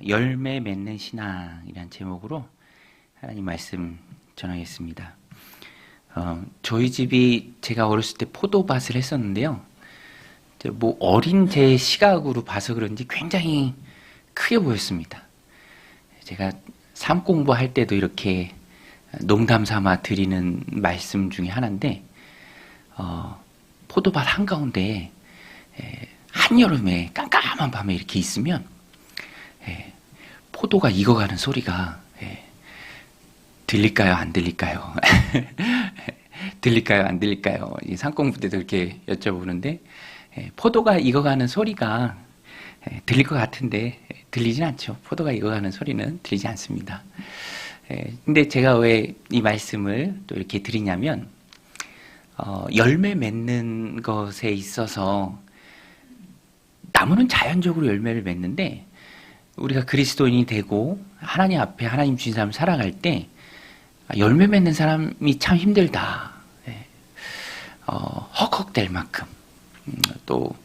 열매 맺는 신앙이란 제목으로 하나님 말씀 전하겠습니다. 저희 집이 제가 어렸을 때 포도밭을 했었는데요. 뭐 어린 제 시각으로 봐서 그런지 굉장히 크게 보였습니다. 제가 삶 공부할 때도 이렇게 농담 삼아 드리는 말씀 중에 하나인데, 포도밭 한가운데 한여름에 깜깜한 밤에 이렇게 있으면 포도가 익어가는 소리가 들릴까요? 안 들릴까요? 들릴까요? 안 들릴까요? 이 산공부 때도 이렇게 여쭤보는데, 포도가 익어가는 소리가 들릴 것 같은데 들리진 않죠. 포도가 익어가는 소리는 들리지 않습니다. 근데 제가 왜 이 말씀을 또 이렇게 드리냐면, 열매 맺는 것에 있어서 나무는 자연적으로 열매를 맺는데, 우리가 그리스도인이 되고 하나님 앞에 하나님 주신 삶을 살아갈 때 열매 맺는 사람이 참 힘들다. 헉헉댈 만큼, 또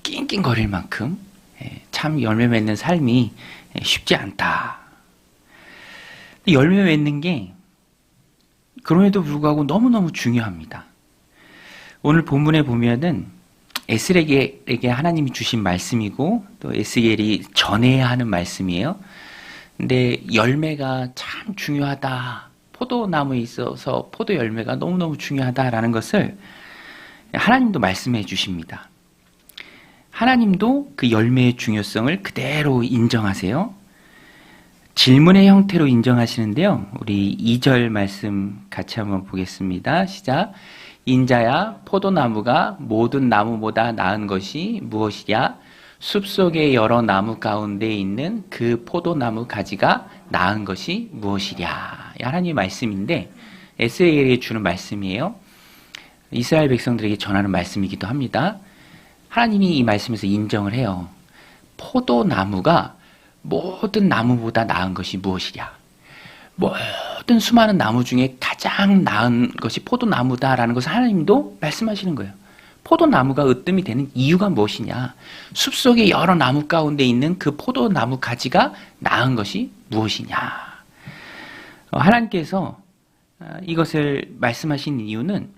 낑낑거릴 만큼 참 열매 맺는 삶이 쉽지 않다. 열매 맺는 게 그럼에도 불구하고 너무너무 중요합니다. 오늘 본문에 보면은 에스겔에게 하나님이 주신 말씀이고, 또 에스겔이 전해야 하는 말씀이에요. 근데 열매가 참 중요하다. 포도나무에 있어서 포도 열매가 너무너무 중요하다라는 것을 하나님도 말씀해 주십니다. 하나님도 그 열매의 중요성을 그대로 인정하세요. 질문의 형태로 인정하시는데요. 우리 2절 말씀 같이 한번 보겠습니다. 시작. 인자야, 포도나무가 모든 나무보다 나은 것이 무엇이랴? 숲속의 여러 나무 가운데 있는 그 포도나무 가지가 나은 것이 무엇이랴? 하나님의 말씀인데 에스겔에게 주는 말씀이에요. 이스라엘 백성들에게 전하는 말씀이기도 합니다. 하나님이 이 말씀에서 인정을 해요. 포도나무가 모든 나무보다 나은 것이 무엇이랴? 모든 수많은 나무 중에 가장 나은 것이 포도나무다라는 것을 하나님도 말씀하시는 거예요. 포도나무가 으뜸이 되는 이유가 무엇이냐? 숲속의 여러 나무 가운데 있는 그 포도나무 가지가 나은 것이 무엇이냐? 하나님께서 이것을 말씀하신 이유는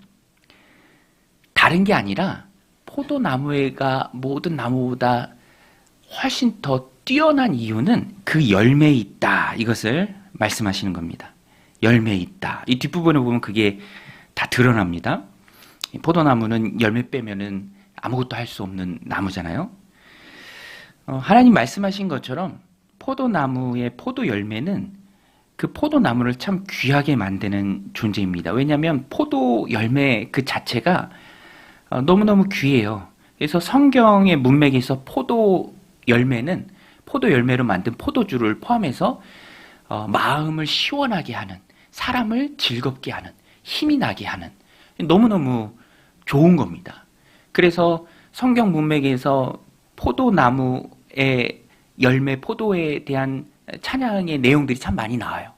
다른 게 아니라 포도나무가 모든 나무보다 훨씬 더 뛰어난 이유는 그 열매에 있다. 이것을 말씀하시는 겁니다. 열매에 있다. 이 뒷부분에 보면 그게 다 드러납니다. 포도나무는 열매 빼면은 아무것도 할 수 없는 나무잖아요. 하나님 말씀하신 것처럼 포도나무의 포도 열매는 그 포도나무를 참 귀하게 만드는 존재입니다. 왜냐하면 포도 열매 그 자체가 너무너무 귀해요. 그래서 성경의 문맥에서 포도 열매는 포도 열매로 만든 포도주를 포함해서 마음을 시원하게 하는, 사람을 즐겁게 하는, 힘이 나게 하는, 너무너무 좋은 겁니다. 그래서 성경 문맥에서 포도나무의 열매, 포도에 대한 찬양의 내용들이 참 많이 나와요.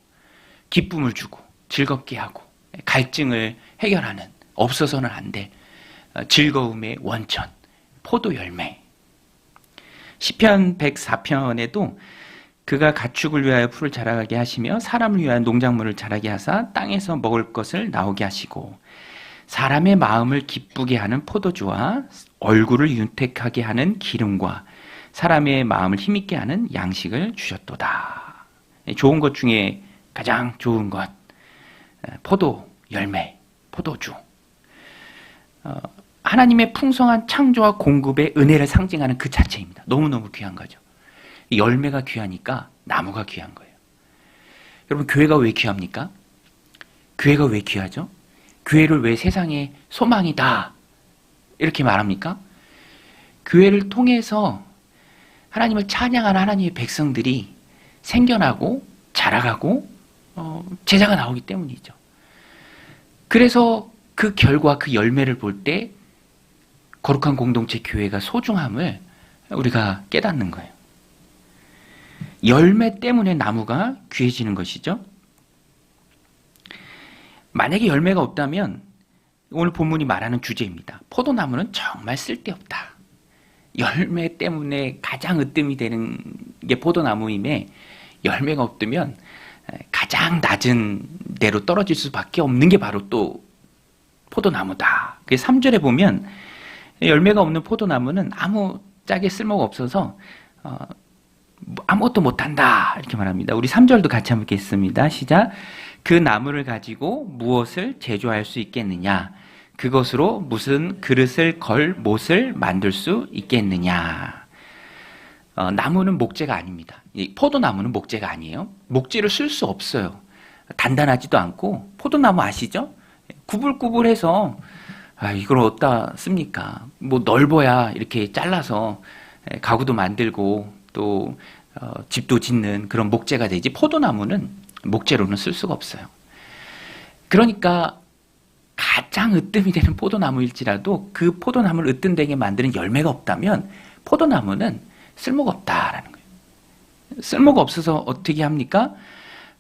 기쁨을 주고 즐겁게 하고 갈증을 해결하는, 없어서는 안 될 즐거움의 원천, 포도 열매. 시편 104편에도 그가 가축을 위하여 풀을 자라게 하시며 사람을 위하여 농작물을 자라게 하사 땅에서 먹을 것을 나오게 하시고 사람의 마음을 기쁘게 하는 포도주와 얼굴을 윤택하게 하는 기름과 사람의 마음을 힘있게 하는 양식을 주셨도다. 좋은 것 중에 가장 좋은 것, 포도 열매, 포도주. 하나님의 풍성한 창조와 공급의 은혜를 상징하는 그 자체입니다. 너무너무 귀한 거죠. 열매가 귀하니까 나무가 귀한 거예요. 여러분, 교회가 왜 귀합니까? 교회가 왜 귀하죠? 교회를 왜 세상의 소망이다 이렇게 말합니까? 교회를 통해서 하나님을 찬양하는 하나님의 백성들이 생겨나고 자라가고 제자가 나오기 때문이죠. 그래서 그 결과, 그 열매를 볼 때 거룩한 공동체 교회가 소중함을 우리가 깨닫는 거예요. 열매 때문에 나무가 귀해지는 것이죠. 만약에 열매가 없다면 오늘 본문이 말하는 주제입니다. 포도나무는 정말 쓸데없다. 열매 때문에 가장 으뜸이 되는 게 포도나무임에 열매가 없으면 가장 낮은 데로 떨어질 수밖에 없는 게 바로 또 포도나무다. 3절에 보면 열매가 없는 포도나무는 아무 짝에 쓸모가 없어서 아무것도 못한다 이렇게 말합니다. 우리 3절도 같이 한번 읽겠습니다. 시작. 그 나무를 가지고 무엇을 제조할 수 있겠느냐? 그것으로 무슨 그릇을 걸 못을 만들 수 있겠느냐? 나무는 목재가 아닙니다. 포도나무는 목재가 아니에요. 목재를 쓸 수 없어요. 단단하지도 않고. 포도나무 아시죠? 구불구불해서 이걸 어디다 씁니까? 뭐 넓어야 이렇게 잘라서 가구도 만들고 또 집도 짓는 그런 목재가 되지, 포도나무는 목재로는 쓸 수가 없어요. 그러니까 가장 으뜸이 되는 포도나무일지라도 그 포도나무를 으뜸되게 만드는 열매가 없다면 포도나무는 쓸모가 없다라는 거예요. 쓸모가 없어서 어떻게 합니까?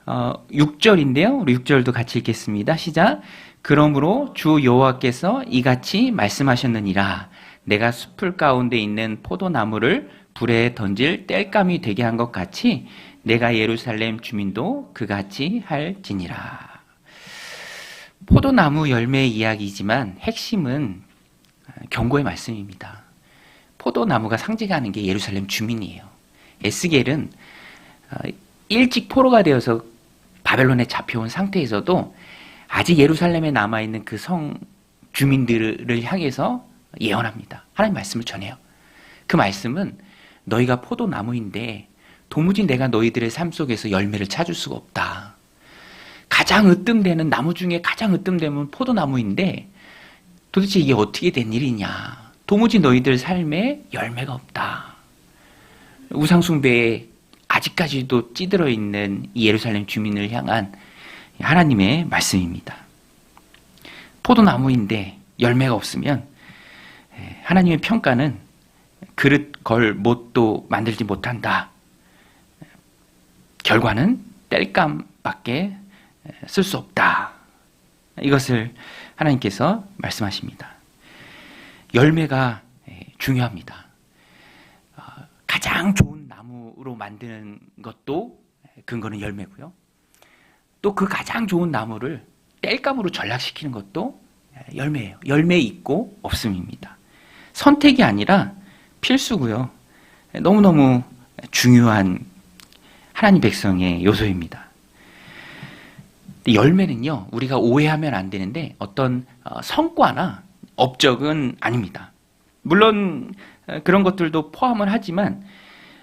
6절인데요. 우리 6절도 같이 읽겠습니다. 시작. 그러므로 주 여호와께서 이같이 말씀하셨느니라. 내가 숲을 가운데 있는 포도나무를 불에 던질 땔감이 되게 한 것 같이 내가 예루살렘 주민도 그같이 할지니라. 포도나무 열매의 이야기이지만 핵심은 경고의 말씀입니다. 포도나무가 상징하는 게 예루살렘 주민이에요. 에스겔은 일찍 포로가 되어서 바벨론에 잡혀온 상태에서도 아직 예루살렘에 남아있는 그 성 주민들을 향해서 예언합니다. 하나님 말씀을 전해요. 그 말씀은 너희가 포도나무인데 도무지 내가 너희들의 삶 속에서 열매를 찾을 수가 없다. 가장 으뜸되는 나무 중에 가장 으뜸되면 포도나무인데 도대체 이게 어떻게 된 일이냐. 도무지 너희들 삶에 열매가 없다. 우상숭배에 아직까지도 찌들어 있는 이 예루살렘 주민을 향한 하나님의 말씀입니다. 포도나무인데 열매가 없으면 하나님의 평가는 그릇 걸 못도 만들지 못한다. 결과는 땔감밖에 쓸 수 없다. 이것을 하나님께서 말씀하십니다. 열매가 중요합니다. 가장 좋은 나무로 만드는 것도 근거는 열매고요. 또 그 가장 좋은 나무를 땔감으로 전락시키는 것도 열매예요. 열매 있고 없음입니다. 선택이 아니라 필수고요. 너무너무 중요한 하나님 백성의 요소입니다. 열매는요, 우리가 오해하면 안 되는데 어떤 성과나 업적은 아닙니다. 물론 그런 것들도 포함을 하지만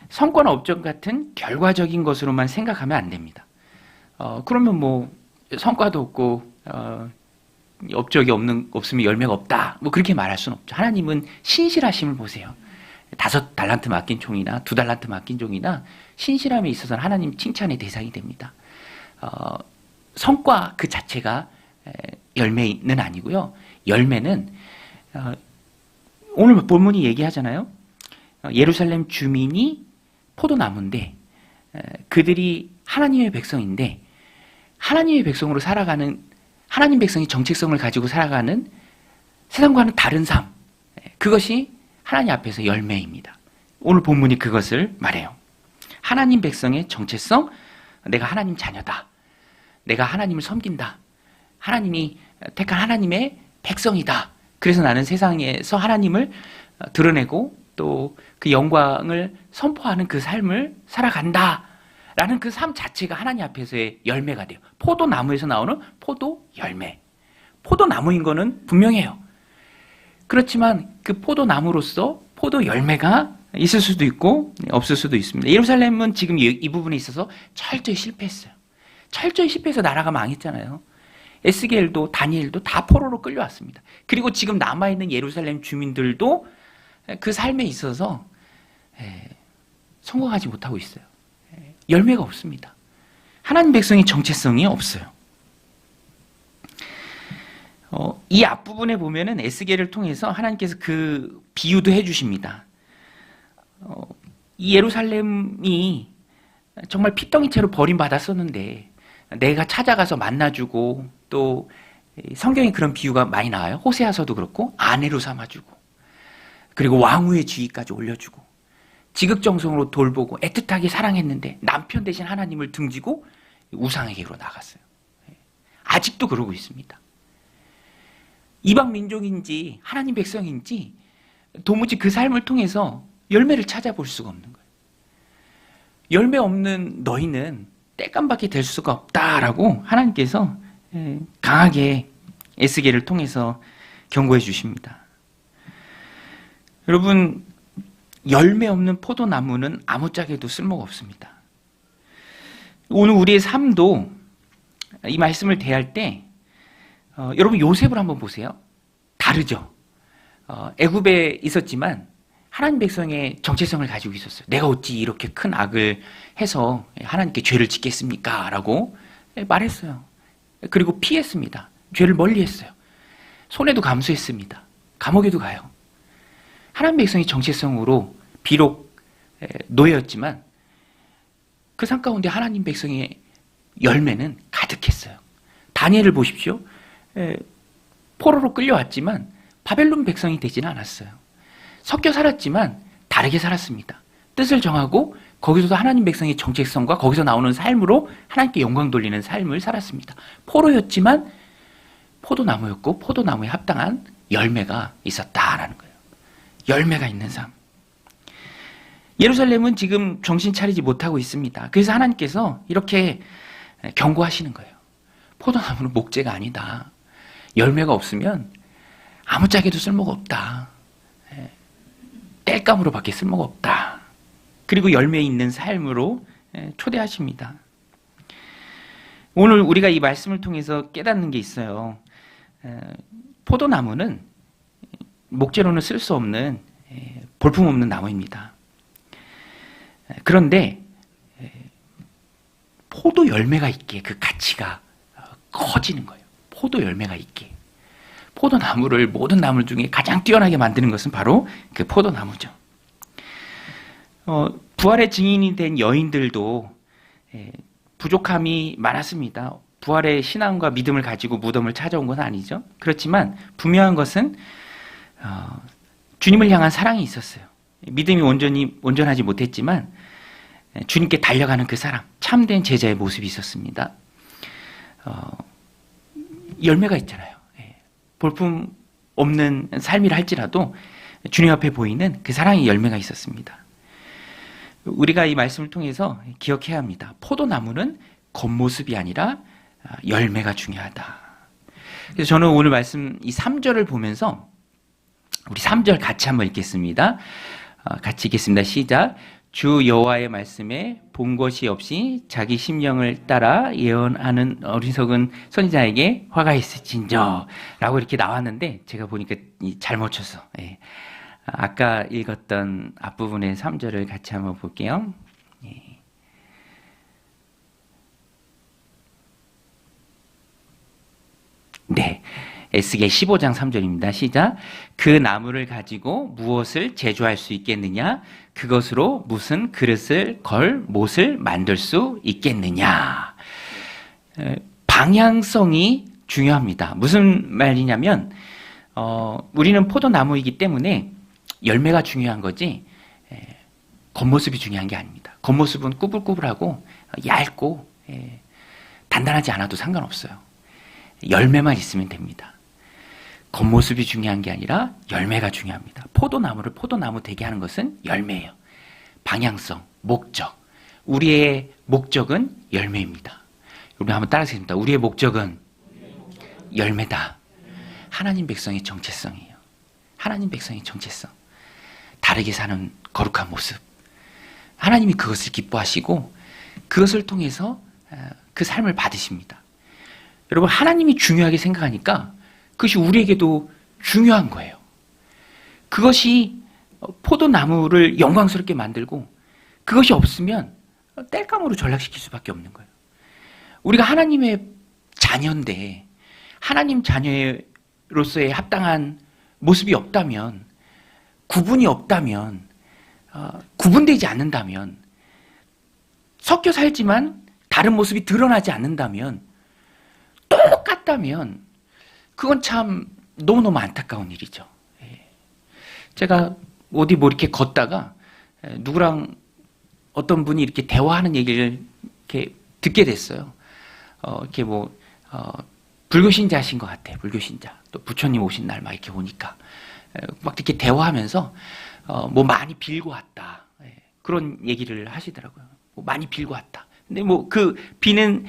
성과나 업적 같은 결과적인 것으로만 생각하면 안 됩니다. 그러면 뭐 성과도 없고 업적이 없으면 열매가 없다, 뭐 그렇게 말할 수는 없죠. 하나님은 신실하심을 보세요. 5달란트 맡긴 종이나 2달란트 맡긴 종이나 신실함에 있어서는 하나님 칭찬의 대상이 됩니다. 성과 그 자체가 열매는 아니고요. 열매는 오늘 본문이 얘기하잖아요. 예루살렘 주민이 포도나무인데 그들이 하나님의 백성인데 하나님의 백성으로 살아가는, 하나님 백성이 정체성을 가지고 살아가는 세상과는 다른 삶, 그것이 하나님 앞에서 열매입니다. 오늘 본문이 그것을 말해요. 하나님 백성의 정체성, 내가 하나님 자녀다. 내가 하나님을 섬긴다. 하나님이 택한 하나님의 백성이다. 그래서 나는 세상에서 하나님을 드러내고 또 그 영광을 선포하는 그 삶을 살아간다. 라는 그 삶 자체가 하나님 앞에서의 열매가 돼요. 포도나무에서 나오는 포도 열매. 포도나무인 거는 분명해요. 그렇지만 그 포도나무로서 포도 열매가 있을 수도 있고 없을 수도 있습니다. 예루살렘은 지금 이 부분에 있어서 철저히 실패했어요. 철저히 실패해서 나라가 망했잖아요. 에스겔도 다니엘도 다 포로로 끌려왔습니다. 그리고 지금 남아있는 예루살렘 주민들도 그 삶에 있어서 성공하지 못하고 있어요. 열매가 없습니다. 하나님 백성의 정체성이 없어요. 이 앞부분에 보면은 에스겔을 통해서 하나님께서 그 비유도 해주십니다. 이 예루살렘이 정말 피덩이채로 버림받았었는데 내가 찾아가서 만나주고 또 성경에 그런 비유가 많이 나와요. 호세아서도 그렇고 아내로 삼아주고 그리고 왕후의 지위까지 올려주고 지극정성으로 돌보고 애틋하게 사랑했는데 남편 대신 하나님을 등지고 우상에게로 나갔어요. 아직도 그러고 있습니다. 이방 민족인지 하나님 백성인지 도무지 그 삶을 통해서 열매를 찾아볼 수가 없는 거예요. 열매 없는 너희는 땔감밖에 될 수가 없다라고 하나님께서 강하게 에스겔을 통해서 경고해 주십니다. 여러분, 열매 없는 포도나무는 아무짝에도 쓸모가 없습니다. 오늘 우리의 삶도 이 말씀을 대할 때 여러분 요셉을 한번 보세요. 다르죠. 애굽에 있었지만 하나님 백성의 정체성을 가지고 있었어요. 내가 어찌 이렇게 큰 악을 해서 하나님께 죄를 짓겠습니까? 라고 말했어요. 그리고 피했습니다. 죄를 멀리했어요. 손해도 감수했습니다. 감옥에도 가요. 하나님 백성의 정체성으로 비록 노예였지만 그 삶 가운데 하나님 백성의 열매는 가득했어요. 다니엘을 보십시오. 포로로 끌려왔지만 바벨론 백성이 되지는 않았어요. 섞여 살았지만 다르게 살았습니다. 뜻을 정하고 거기서도 하나님 백성의 정체성과 거기서 나오는 삶으로 하나님께 영광 돌리는 삶을 살았습니다. 포로였지만 포도나무였고 포도나무에 합당한 열매가 있었다라는 거예요. 열매가 있는 삶. 예루살렘은 지금 정신 차리지 못하고 있습니다. 그래서 하나님께서 이렇게 경고하시는 거예요. 포도나무는 목재가 아니다. 열매가 없으면 아무짝에도 쓸모가 없다. 땔감으로밖에 쓸모가 없다. 그리고 열매 있는 삶으로 초대하십니다. 오늘 우리가 이 말씀을 통해서 깨닫는 게 있어요. 포도나무는 목재로는 쓸 수 없는 볼품없는 나무입니다. 그런데 포도 열매가 있기에 그 가치가 커지는 거예요. 포도 열매가 있기에. 포도나무를 모든 나무 중에 가장 뛰어나게 만드는 것은 바로 그 포도나무죠. 부활의 증인이 된 여인들도 부족함이 많았습니다. 부활의 신앙과 믿음을 가지고 무덤을 찾아온 건 아니죠. 그렇지만 분명한 것은 주님을 향한 사랑이 있었어요. 믿음이 온전하지 못했지만 주님께 달려가는 그 사람, 참된 제자의 모습이 있었습니다. 열매가 있잖아요. 볼품 없는 삶이라 할지라도 주님 앞에 보이는 그 사랑의 열매가 있었습니다. 우리가 이 말씀을 통해서 기억해야 합니다. 포도나무는 겉모습이 아니라 열매가 중요하다. 그래서 저는 오늘 말씀 이 3절을 보면서 우리 3절 같이 한번 읽겠습니다. 같이 읽겠습니다. 시작. 주 여호와의 말씀에 본 것이 없이 자기 심령을 따라 예언하는 어리석은 선지자에게 화가 있을진저 라고 이렇게 나왔는데 제가 보니까 잘못 쳐서 아까 읽었던 앞부분의 3절을 같이 한번 볼게요. 네. 에스겔 15장 3절입니다. 시작. 그 나무를 가지고 무엇을 제조할 수 있겠느냐? 그것으로 무슨 그릇을 걸 못을 만들 수 있겠느냐? 방향성이 중요합니다. 무슨 말이냐면 우리는 포도나무이기 때문에 열매가 중요한 거지 겉모습이 중요한 게 아닙니다. 겉모습은 꾸불꾸불하고 얇고 단단하지 않아도 상관없어요. 열매만 있으면 됩니다. 겉모습이 중요한 게 아니라 열매가 중요합니다. 포도나무를 포도나무 되게 하는 것은 열매예요. 방향성, 목적. 우리의 목적은 열매입니다. 여러분 한번 따라하겠습니다. 우리의 목적은 열매다. 하나님 백성의 정체성이에요. 하나님 백성의 정체성. 다르게 사는 거룩한 모습. 하나님이 그것을 기뻐하시고 그것을 통해서 그 삶을 받으십니다. 여러분 하나님이 중요하게 생각하니까 그것이 우리에게도 중요한 거예요. 그것이 포도나무를 영광스럽게 만들고 그것이 없으면 땔감으로 전락시킬 수밖에 없는 거예요. 우리가 하나님의 자녀인데 하나님 자녀로서의 합당한 모습이 없다면 구분이 없다면 구분되지 않는다면 섞여 살지만 다른 모습이 드러나지 않는다면 똑같다면 그건 참 너무너무 안타까운 일이죠. 제가 어디 이렇게 걷다가 누구랑 어떤 분이 이렇게 대화하는 얘기를 이렇게 듣게 됐어요. 이렇게 불교신자신 것 같아. 불교신자. 또 부처님 오신 날 막 이렇게 오니까 막 이렇게 대화하면서 많이 빌고 왔다. 그런 얘기를 하시더라고요. 많이 빌고 왔다. 근데 그 비는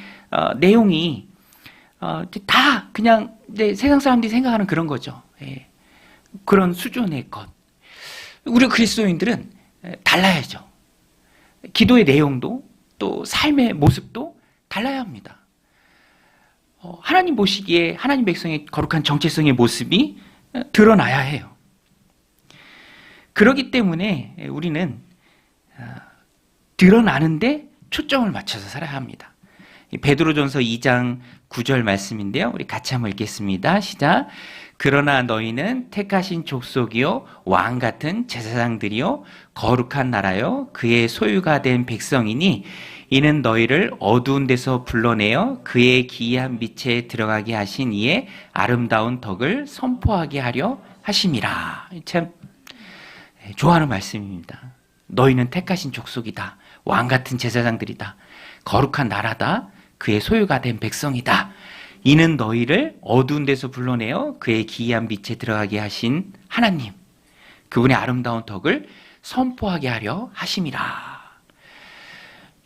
내용이 다 그냥 이제 세상 사람들이 생각하는 그런 거죠. 그런 수준의 것. 우리 그리스도인들은 달라야죠. 기도의 내용도 또 삶의 모습도 달라야 합니다. 하나님 보시기에 하나님 백성의 거룩한 정체성의 모습이 드러나야 해요. 그렇기 때문에 우리는 드러나는데 초점을 맞춰서 살아야 합니다. 베드로전서 2장 9절 말씀인데요. 우리 같이 한번 읽겠습니다. 시작. 그러나 너희는 택하신 족속이요 왕 같은 제사장들이요 거룩한 나라요 그의 소유가 된 백성이니 이는 너희를 어두운 데서 불러내어 그의 기이한 빛에 들어가게 하신 이의 아름다운 덕을 선포하게 하려 하심이라. 참 좋아하는 말씀입니다. 너희는 택하신 족속이다. 왕 같은 제사장들이다. 거룩한 나라다. 그의 소유가 된 백성이다. 이는 너희를 어두운 데서 불러내어 그의 기이한 빛에 들어가게 하신 하나님, 그분의 아름다운 덕을 선포하게 하려 하심이라.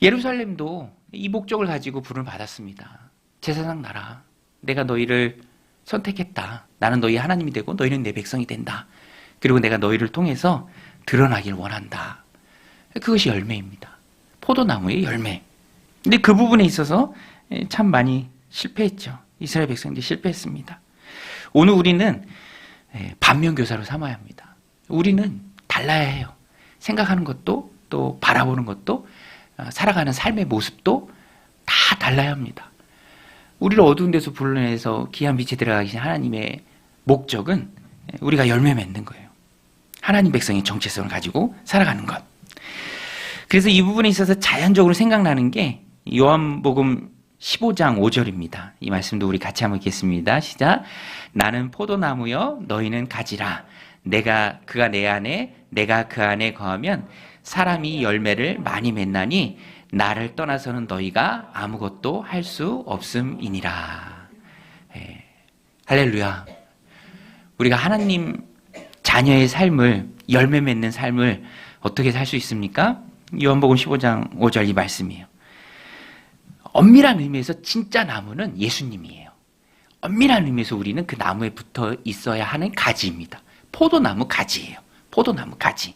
예루살렘도 이 목적을 가지고 부름을 받았습니다. 제사장 나라, 내가 너희를 선택했다. 나는 너희 하나님이 되고 너희는 내 백성이 된다. 그리고 내가 너희를 통해서 드러나길 원한다. 그것이 열매입니다. 포도나무의 열매. 근데 그 부분에 있어서 참 많이 실패했죠. 이스라엘 백성들이 실패했습니다. 오늘 우리는 반면교사로 삼아야 합니다. 우리는 달라야 해요. 생각하는 것도 또 바라보는 것도 살아가는 삶의 모습도 다 달라야 합니다. 우리를 어두운 데서 불러내서 귀한 빛에 들어가 계신 하나님의 목적은 우리가 열매 맺는 거예요. 하나님 백성의 정체성을 가지고 살아가는 것. 그래서 이 부분에 있어서 자연적으로 생각나는 게 요한복음 15장 5절입니다. 이 말씀도 우리 같이 한번 읽겠습니다. 시작. 나는 포도나무여 너희는 가지라. 그가 내 안에 내가 그 안에 거하면 사람이 열매를 많이 맺나니 나를 떠나서는 너희가 아무것도 할 수 없음이니라. 할렐루야. 우리가 하나님 자녀의 삶을, 열매 맺는 삶을 어떻게 살 수 있습니까? 요한복음 15장 5절 이 말씀이에요. 엄밀한 의미에서 진짜 나무는 예수님이에요. 엄밀한 의미에서 우리는 그 나무에 붙어 있어야 하는 가지입니다. 포도나무 가지예요. 포도나무 가지.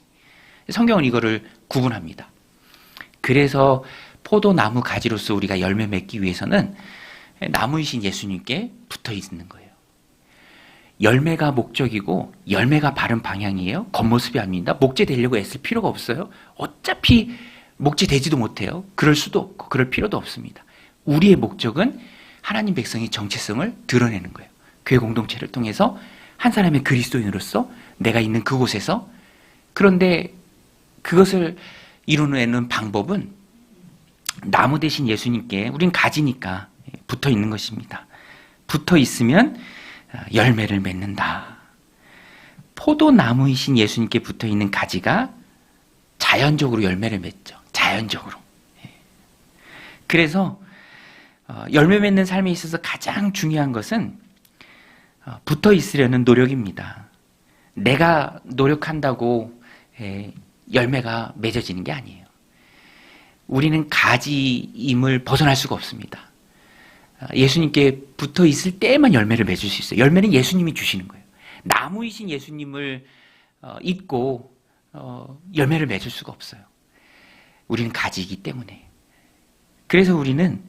성경은 이거를 구분합니다. 그래서 포도나무 가지로서 우리가 열매 맺기 위해서는 나무이신 예수님께 붙어 있는 거예요. 열매가 목적이고 열매가 바른 방향이에요. 겉모습이 아닙니다. 목재 되려고 애쓸 필요가 없어요. 어차피 목재 되지도 못해요. 그럴 수도 없고 그럴 필요도 없습니다. 우리의 목적은 하나님 백성의 정체성을 드러내는 거예요. 교회 공동체를 통해서 한 사람의 그리스도인으로서 내가 있는 그곳에서. 그런데 그것을 이루는 방법은 나무 대신 예수님께, 우린 가지니까 붙어 있는 것입니다. 붙어 있으면 열매를 맺는다. 포도나무이신 예수님께 붙어 있는 가지가 자연적으로 열매를 맺죠. 자연적으로. 그래서 열매 맺는 삶에 있어서 가장 중요한 것은 붙어 있으려는 노력입니다. 내가 노력한다고 열매가 맺어지는 게 아니에요. 우리는 가지임을 벗어날 수가 없습니다. 예수님께 붙어 있을 때만 열매를 맺을 수 있어요. 열매는 예수님이 주시는 거예요. 나무이신 예수님을 잊고 열매를 맺을 수가 없어요. 우리는 가지이기 때문에. 그래서 우리는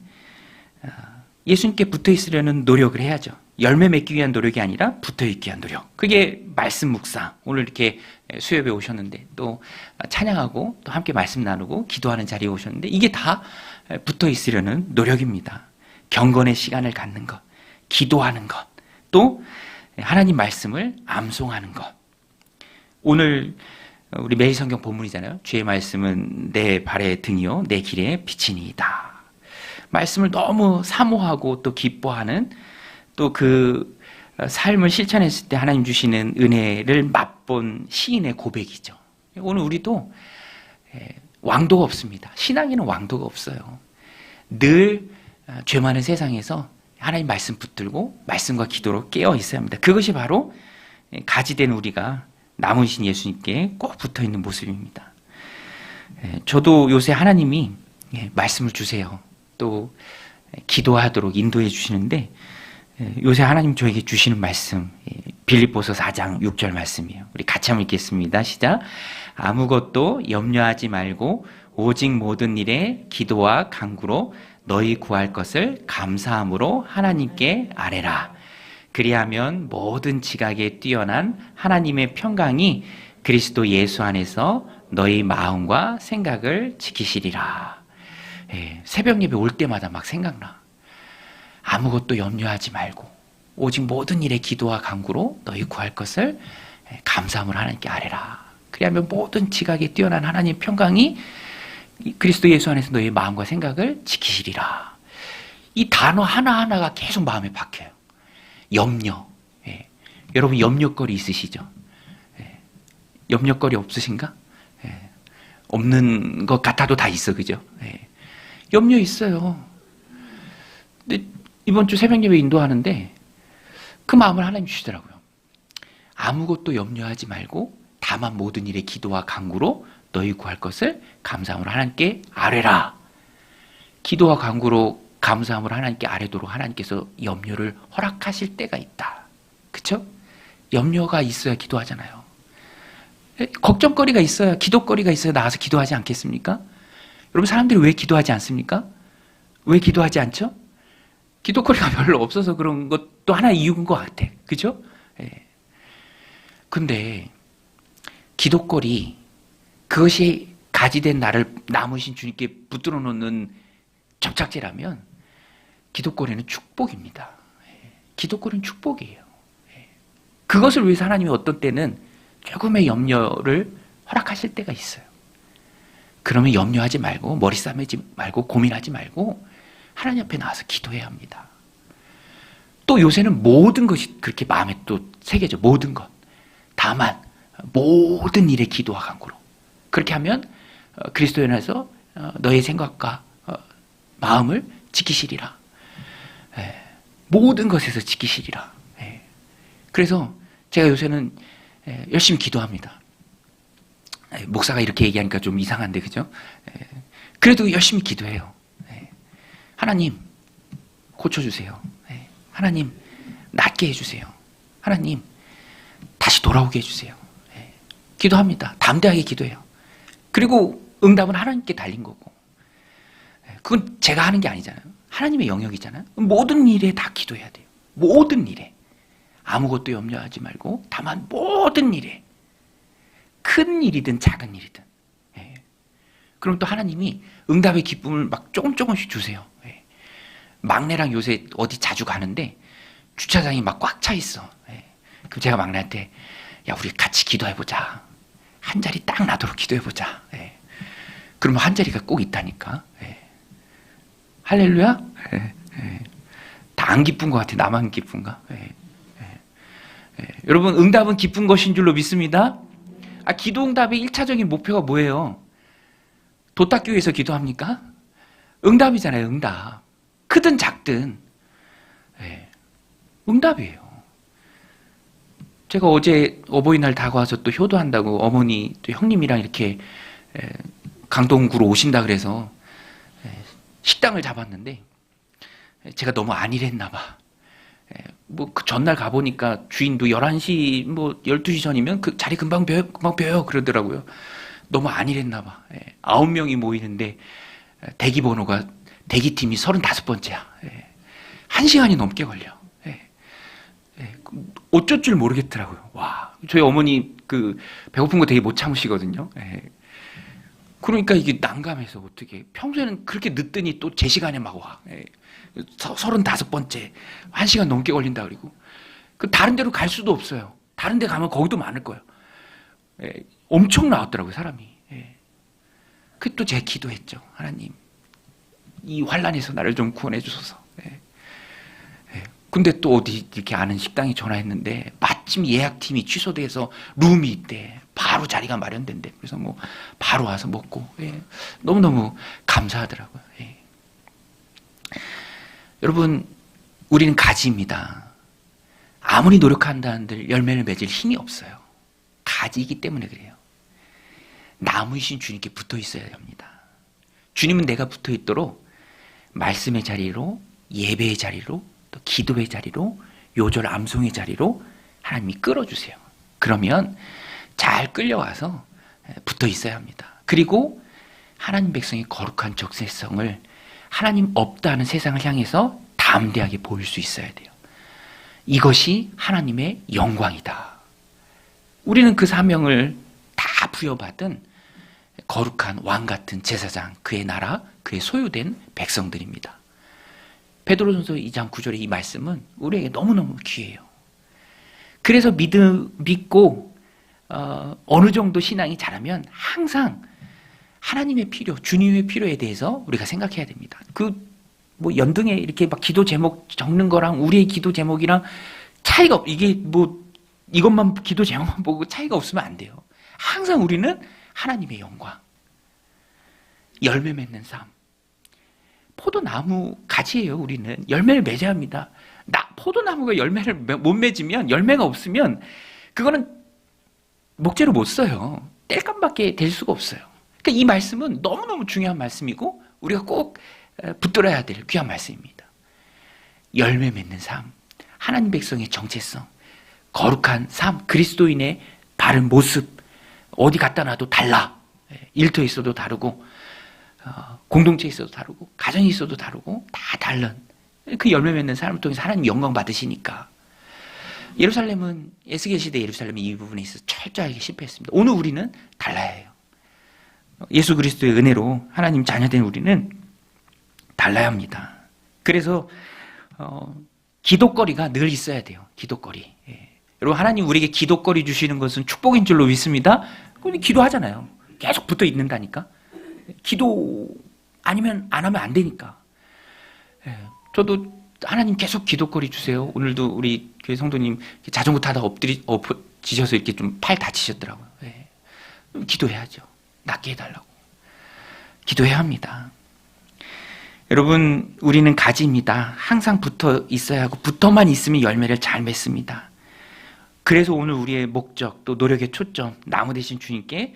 예수님께 붙어 있으려는 노력을 해야죠. 열매 맺기 위한 노력이 아니라 붙어 있기 위한 노력. 그게 말씀 묵상. 오늘 이렇게 수협에 오셨는데 또 찬양하고 또 함께 말씀 나누고 기도하는 자리에 오셨는데 이게 다 붙어 있으려는 노력입니다. 경건의 시간을 갖는 것, 기도하는 것, 또 하나님 말씀을 암송하는 것. 오늘 우리 매일 성경 본문이잖아요. 주의 말씀은 내 발의 등이요 내 길의 빛이니이다. 말씀을 너무 사모하고 또 기뻐하는, 또 그 삶을 실천했을 때 하나님 주시는 은혜를 맛본 시인의 고백이죠. 오늘 우리도 왕도가 없습니다. 신앙에는 왕도가 없어요. 늘 죄 많은 세상에서 하나님 말씀 붙들고 말씀과 기도로 깨어 있어야 합니다. 그것이 바로 가지된 우리가 남으신 예수님께 꼭 붙어있는 모습입니다. 저도 요새 하나님이 말씀을 주세요. 또 기도하도록 인도해 주시는데 요새 하나님 저에게 주시는 말씀 빌립보서 4장 6절 말씀이에요. 우리 같이 한번 읽겠습니다. 시작. 아무것도 염려하지 말고 오직 모든 일에 기도와 간구로 너희 구할 것을 감사함으로 하나님께 아뢰라. 그리하면 모든 지각에 뛰어난 하나님의 평강이 그리스도 예수 안에서 너희 마음과 생각을 지키시리라. 새벽 예배 올 때마다 막 생각나. 아무것도 염려하지 말고 오직 모든 일에 기도와 간구로 너희 구할 것을 감사함으로 하나님께 아뢰라. 그리하면 모든 지각에 뛰어난 하나님의 평강이 그리스도 예수 안에서 너희 마음과 생각을 지키시리라. 이 단어 하나하나가 계속 마음에 박혀요. 염려. 여러분 염려거리 있으시죠? 염려거리 없으신가? 없는 것 같아도 다 있어, 그죠? 염려 있어요. 근데 이번 주 새벽 예배 인도하는데 그 마음을 하나님 주시더라고요. 아무것도 염려하지 말고 다만 모든 일에 기도와 간구로 너희 구할 것을 감사함으로 하나님께 아뢰라. 기도와 간구로 감사함으로 하나님께 아뢰도록 하나님께서 염려를 허락하실 때가 있다. 그쵸? 염려가 있어야 기도하잖아요. 걱정거리가 있어야, 기도거리가 있어야 나와서 기도하지 않겠습니까? 여러분, 사람들이 왜 기도하지 않습니까? 왜 기도하지 않죠? 기도거리가 별로 없어서 그런 것도 하나의 이유인 것 같아. 그죠? 근데 기도거리, 그것이 가지된 나를 남으신 주님께 붙들어 놓는 접착제라면 기도거리는 축복입니다. 기도거리는 축복이에요. 그것을 위해서 하나님이 어떤 때는 조금의 염려를 허락하실 때가 있어요. 그러면 염려하지 말고 머리 싸매지 말고 고민하지 말고 하나님 앞에 나와서 기도해야 합니다. 또 요새는 모든 것이 그렇게 마음에 또 새겨져. 모든 것. 다만 모든 일에 기도와 간구로. 그렇게 하면 그리스도에 안에서 너의 생각과 마음을 지키시리라. 모든 것에서 지키시리라. 그래서 제가 요새는 열심히 기도합니다. 목사가 이렇게 얘기하니까 좀 이상한데, 그죠? 그래도 열심히 기도해요. 하나님, 고쳐주세요. 하나님, 낫게 해주세요. 하나님, 다시 돌아오게 해주세요. 기도합니다. 담대하게 기도해요. 그리고 응답은 하나님께 달린 거고. 그건 제가 하는 게 아니잖아요. 하나님의 영역이잖아요. 모든 일에 다 기도해야 돼요. 모든 일에. 아무것도 염려하지 말고 다만 모든 일에. 큰 일이든 작은 일이든. 그럼 또 하나님이 응답의 기쁨을 막 조금씩 주세요. 막내랑 요새 어디 자주 가는데 주차장이 막 꽉 차 있어. 그럼 제가 막내한테 야, 우리 같이 기도해보자. 한 자리 딱 나도록 기도해보자. 그러면 한 자리가 꼭 있다니까. 할렐루야? 다 안 기쁜 것 같아. 나만 기쁜가? 여러분, 응답은 기쁜 것인 줄로 믿습니다. 기도 응답의 1차적인 목표가 뭐예요? 도닦교회에서 기도합니까? 응답이잖아요. 응답. 크든 작든 응답이에요. 제가 어제 어버이날 다가와서 또 효도한다고 어머니 또 형님이랑 이렇게 강동구로 오신다 그래서 식당을 잡았는데 제가 너무 안일했나 봐. 그 전날 가보니까 주인도 11시 12시 전이면 그 자리 금방 비어요 그러더라고요. 너무 안일했나 봐. 9명이 모이는데 대기팀이 35번째야. 1시간이 넘게 걸려. 어쩔 줄 모르겠더라고요. 와, 저희 어머니 배고픈 거 되게 못 참으시거든요. 그러니까 이게 난감해서 어떻게 평소에는 그렇게 늦더니 또 제 시간에 막 와. 35번째 1시간 넘게 걸린다 그리고 다른 데로 갈 수도 없어요. 다른 데 가면 거기도 많을 거예요. 엄청 나왔더라고요, 사람이. 그 또 제가 기도했죠. 하나님, 이 환란에서 나를 좀 구원해 주소서. 근데 또 어디 이렇게 아는 식당에 전화했는데 마침 예약팀이 취소돼서 룸이 있대. 바로 자리가 마련된대. 그래서 뭐 바로 와서 먹고, 예. 너무너무 감사하더라고요. 예. 여러분, 우리는 가지입니다. 아무리 노력한다 한들 열매를 맺을 힘이 없어요. 가지이기 때문에 그래요. 나무이신 주님께 붙어 있어야 합니다. 주님은 내가 붙어 있도록 말씀의 자리로, 예배의 자리로, 또 기도의 자리로, 요절 암송의 자리로 하나님이 끌어주세요. 그러면 잘 끌려와서 붙어 있어야 합니다. 그리고 하나님 백성의 거룩한 적세성을 하나님 없다 하는 세상을 향해서 담대하게 보일 수 있어야 돼요. 이것이 하나님의 영광이다. 우리는 그 사명을 다 부여받은 거룩한 왕 같은 제사장, 그의 나라, 그의 소유된 백성들입니다. 베드로전서 2장 9절의 이 말씀은 우리에게 너무너무 귀해요. 그래서 믿고 어느 정도 신앙이 자라면 항상 하나님의 필요, 주님의 필요에 대해서 우리가 생각해야 됩니다. 뭐 연등에 이렇게 막 기도 제목 적는 거랑 우리의 기도 제목이랑 차이가 이게 뭐 이것만 기도 제목만 보고 차이가 없으면 안 돼요. 항상 우리는 하나님의 영광, 열매 맺는 삶. 포도나무 가지예요. 우리는 열매를 맺어야 합니다. 포도나무가 열매를 못 맺으면, 열매가 없으면 그거는 목재로 못 써요. 땔감밖에 될 수가 없어요. 그러니까 이 말씀은 너무너무 중요한 말씀이고 우리가 꼭 붙들어야 될 귀한 말씀입니다. 열매 맺는 삶, 하나님 백성의 정체성, 거룩한 삶, 그리스도인의 바른 모습, 어디 갖다 놔도 달라. 일터에 있어도 다르고 공동체에 있어도 다르고 가정에 있어도 다르고 다 다른 그 열매 맺는 삶을 통해서 하나님 영광 받으시니까. 예루살렘은 에스겔 시대 예루살렘이 이 부분에 있어서 철저하게 실패했습니다. 오늘 우리는 달라야 해요. 예수 그리스도의 은혜로 하나님 자녀된 우리는 달라야 합니다. 그래서 기도거리가 늘 있어야 돼요. 기도거리. 여러분, 하나님 우리에게 기도거리 주시는 것은 축복인 줄로 믿습니다. 그럼 기도하잖아요. 계속 붙어 있는다니까. 기도 아니면 안 하면 안 되니까. 저도 하나님 계속 기도거리 주세요. 오늘도 우리 교회 성도님 자전거 타다 엎어지셔서 이렇게 좀 팔 다치셨더라고요. 기도해야죠. 낫게 해달라고. 기도해야 합니다. 여러분, 우리는 가지입니다. 항상 붙어 있어야 하고 붙어만 있으면 열매를 잘 맺습니다. 그래서 오늘 우리의 목적 또 노력의 초점, 나무 대신 주님께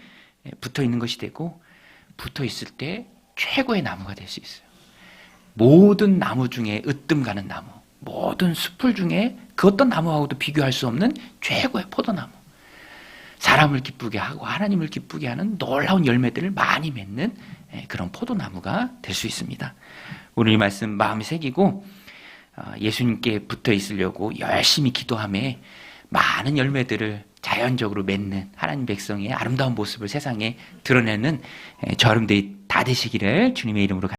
붙어 있는 것이 되고 붙어 있을 때 최고의 나무가 될 수 있어요. 모든 나무 중에 으뜸 가는 나무, 모든 숲을 중에 그 어떤 나무하고도 비교할 수 없는 최고의 포도나무. 사람을 기쁘게 하고 하나님을 기쁘게 하는 놀라운 열매들을 많이 맺는 그런 포도나무가 될 수 있습니다. 오늘 이 말씀 마음에 새기고 예수님께 붙어 있으려고 열심히 기도하며 많은 열매들을 자연적으로 맺는 하나님 백성의 아름다운 모습을 세상에 드러내는 저 여러분들이 다 되시기를 주님의 이름으로